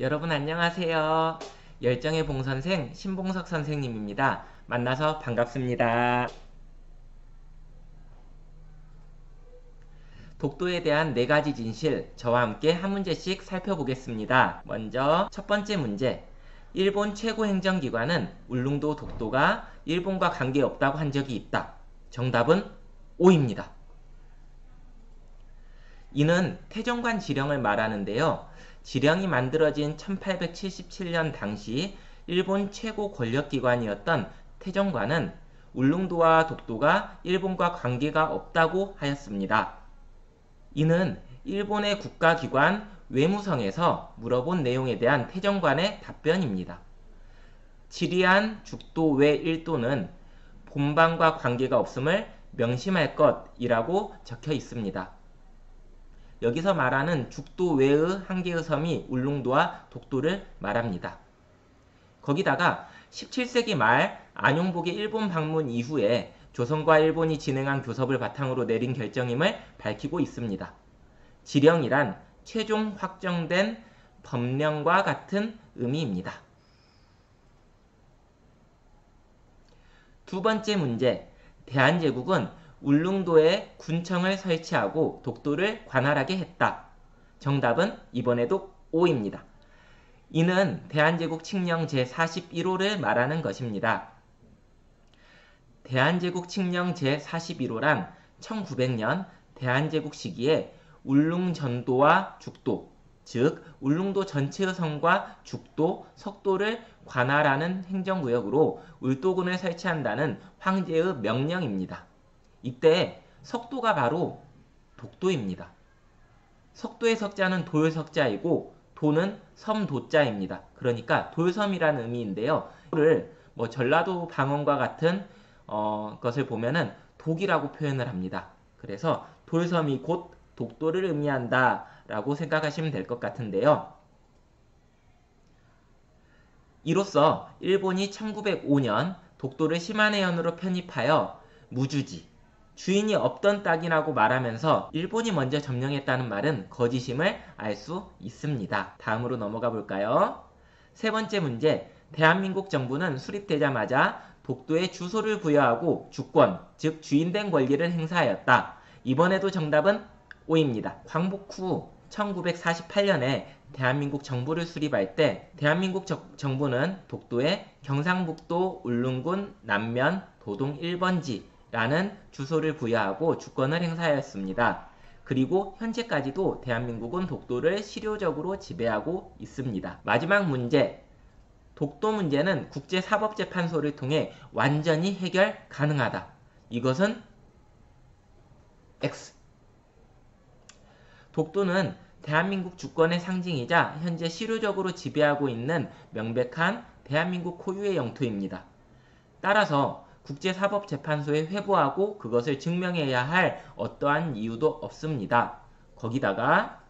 여러분 안녕하세요. 열정의 봉선생 신봉석 선생님입니다. 만나서 반갑습니다. 독도에 대한 4가지 진실, 저와 함께 한 문제씩 살펴보겠습니다. 먼저 첫 번째 문제. 일본 최고 행정기관은 울릉도 독도가 일본과 관계없다고 한 적이 있다. 정답은 O입니다. 이는 태종관 지령을 말하는데요. 지령이 만들어진 1877년 당시 일본 최고 권력기관이었던 태종관은 울릉도와 독도가 일본과 관계가 없다고 하였습니다. 이는 일본의 국가기관 외무성에서 물어본 내용에 대한 태종관의 답변입니다. 지리한 죽도 외 일도는 본방과 관계가 없음을 명심할 것이라고 적혀 있습니다. 여기서 말하는 죽도 외의 한 개의 섬이 울릉도와 독도를 말합니다. 거기다가 17세기 말 안용복의 일본 방문 이후에 조선과 일본이 진행한 교섭을 바탕으로 내린 결정임을 밝히고 있습니다. 지령이란 최종 확정된 법령과 같은 의미입니다. 두 번째 문제, 대한제국은 울릉도에 군청을 설치하고 독도를 관할하게 했다. 정답은 이번에도 O입니다. 이는 대한제국 칙령 제41호를 말하는 것입니다. 대한제국 칙령 제41호란 1900년 대한제국 시기에 울릉전도와 죽도, 즉 울릉도 전체의 성과 죽도, 석도를 관할하는 행정구역으로 울도군을 설치한다는 황제의 명령입니다. 이때 석도가 바로 독도입니다. 석도의 석자는 돌석자이고 도는 섬도자입니다. 그러니까 돌섬이라는 의미인데요. 이거를 전라도 방언과 같은 것을 보면은 독이라고 표현을 합니다. 그래서 돌섬이 곧 독도를 의미한다 라고 생각하시면 될 것 같은데요. 이로써 일본이 1905년 독도를 시마네현으로 편입하여 무주지, 주인이 없던 땅이라고 말하면서 일본이 먼저 점령했다는 말은 거짓임을 알 수 있습니다. 다음으로 넘어가 볼까요? 세 번째 문제, 대한민국 정부는 수립되자마자 독도에 주소를 부여하고 주권, 즉 주인된 권리를 행사하였다. 이번에도 정답은 O입니다. 광복 후 1948년에 대한민국 정부를 수립할 때 대한민국 정부는 독도에 경상북도 울릉군 남면 도동 1번지 라는 주소를 부여하고 주권을 행사하였습니다. 그리고 현재까지도 대한민국은 독도를 실효적으로 지배하고 있습니다. 마지막 문제, 독도 문제는 국제사법재판소를 통해 완전히 해결 가능하다. 이것은 X. 독도는 대한민국 주권의 상징이자 현재 실효적으로 지배하고 있는 명백한 대한민국 고유의 영토입니다. 따라서 국제사법재판소에 회부하고 그것을 증명해야 할 어떠한 이유도 없습니다. 거기다가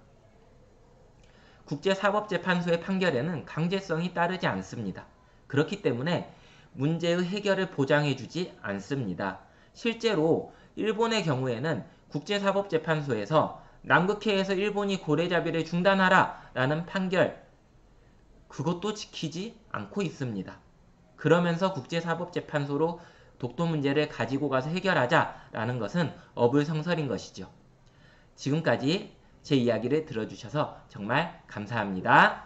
국제사법재판소의 판결에는 강제성이 따르지 않습니다. 그렇기 때문에 문제의 해결을 보장해주지 않습니다. 실제로 일본의 경우에는 국제사법재판소에서 남극해에서 일본이 고래잡이를 중단하라 라는 판결, 그것도 지키지 않고 있습니다. 그러면서 국제사법재판소로 독도 문제를 가지고 가서 해결하자라는 것은 어불성설인 것이죠. 지금까지 제 이야기를 들어주셔서 정말 감사합니다.